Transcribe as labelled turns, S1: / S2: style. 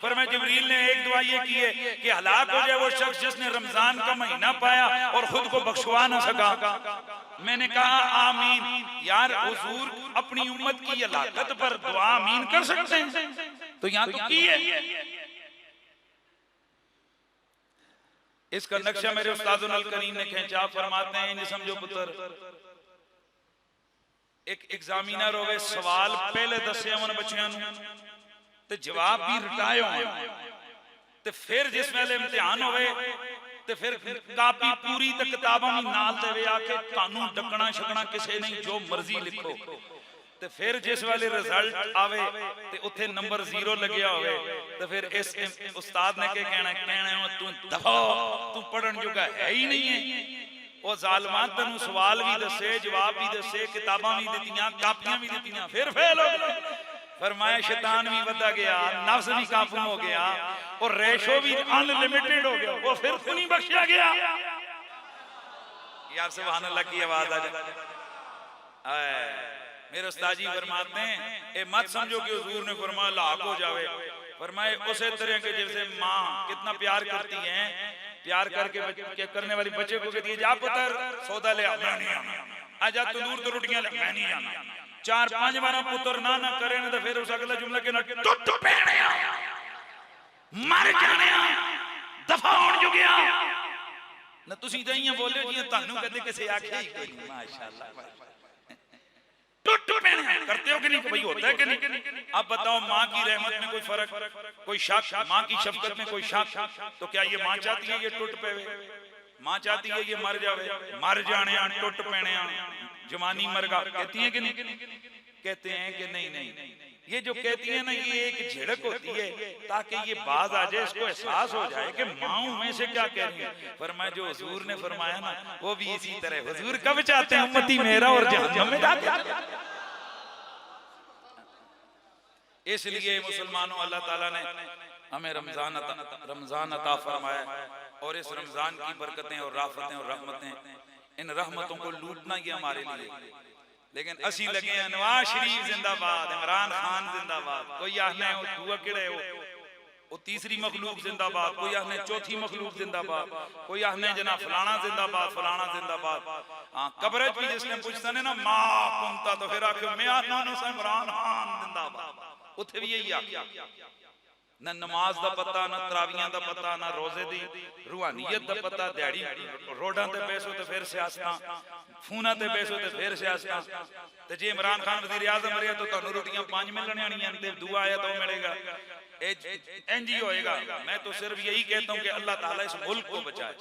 S1: पर मैं जिब्रील ने एक दुआ ये की है कि हलाक हो जाए वो शख्स जिसने रमजान का महीना पाया और खुद को बख्शवा ना सका। मैंने कहा आमीन। यार हुजूर अपनी उम्मत की हलाकत पर दुआ आमीन कर सकते हैं, तो यहाँ तो की है। इसका नक्शा मेरे उस्ताद अल करीम ने खींचा। फरमाते हैं समझो पुत्र, एक एग्जामिनर होवे, सवाल पहले दसे अमन बच्चों ते जवाब भी रटाए हो, ते फिर जिस वेले इम्तिहान होवे ते फिर कापी पूरी ते किताबां भी नाल देवे आके तानू डकना छकना किसे नहीं, जो मर्जी लिखो। ते फिर जिस वाले रिजल्ट आवे ते उथे नंबर 0 लग्या होवे ते फिर इस उस्ताद ने के कहना तू दफा, तू पढ़न जोगा है ही नहीं है। वो जालिमा तेनू सवाल भी दसे, जवाब भी दसे, किताबां भी दित्तियां, कापियां भी दित्तियां, फिर फेल हो गए। फरमाया शैतान भी बदा गया, नफ्स भी काबू हो गया और रेशो भी अनलिमिटेड हो गया, वो फिर तो नहीं बख्शा गया। यार सुभान अल्लाह की आवाज आ जाए। मेरे उस्ताद जी फरमाते हैं ए मत समझो कि हुजूर ने फरमाया लाख हो जावे। फरमाए उसे तरह के जैसे माँ कितना प्यार करती है, प्यार करके करने वाली बच्चे को कहती है जा पुत्र सौदा ले आ, मैं नहीं आना, आजा तंदूर तो रोटियां ले, मैं नहीं आना। 4-5 बार पुत्र ना ना करे ना तो फिर उस अगला जुमला के ना टुट पैणे मर जाने दफा होण जो गया ना। तुसी तो इयां बोले जी तानू कदे किसी आख्या ही कोई। माशाअल्लाह टुट पैणे करते हो कि नहीं भाई, होता है कि नहीं? अब बताओ माँ की रहमत में कोई फर्क, कोई शक, माँ की शफकत में कोई शक? तो क्या ये माँ चाहती है ये टुट पेवे? माँ चाहती है ये मर जावे? मर जाने टुट पैणे जवानी मरगा कहती है कि नहीं? कहते हैं कि नहीं नहीं, ये जो कहती है ना ये एक झिड़क होती है ताकि ये बाज आ जाए, इसको एहसास हो जाए कि माँ में से क्या कह रही है। फरमाया जो हुजूर ने फरमाया ना वो भी इसी तरह। हुजूर कब चाहते हैं उम्मती मेरा और जहन्नम में जाके। इसलिए मुसलमानों अल्लाह ताला ने हमें रमजान अता फरमाया और इस रमजान की बरकतें और राफतें और रहमतें, इन रहमतों को लूटना ये हमारे लिए। लेकिन असी लगे हैं नवाज शरीफ जिंदाबाद, इमरान खान जिंदाबाद, कोई आहने दुआ किड़े हो वो तीसरी मखलूक जिंदाबाद, कोई आहने चौथी मखलूक जिंदाबाद, कोई आहने जना फलाना जिंदाबाद फलाना जिंदाबाद। हाँ कब्र भी जिसने पूछता ने ना माँ कुंता तो फिर आखिर मैं इमरान खान जिंदाबाद, उथे भी यही आखिया। न नमाज दा पता, न तरावियां दा पता, न रोजे दी रूहानियत दा पता। दिहाड़ी रोडां ते बैसो ते फिर सियासतां, फोना ते बैसो ते फिर सियासतां। ते जे इमरान खान वज़ीर आज़म रहा तो तुहानू रोटियां 5 मिलने आनियां ते दुआ आया तो मिलेगा, इंज ही होएगा। मैं तो सिर्फ यही कहता हूं कि अल्लाह ताला इस मुल्क को बचाए,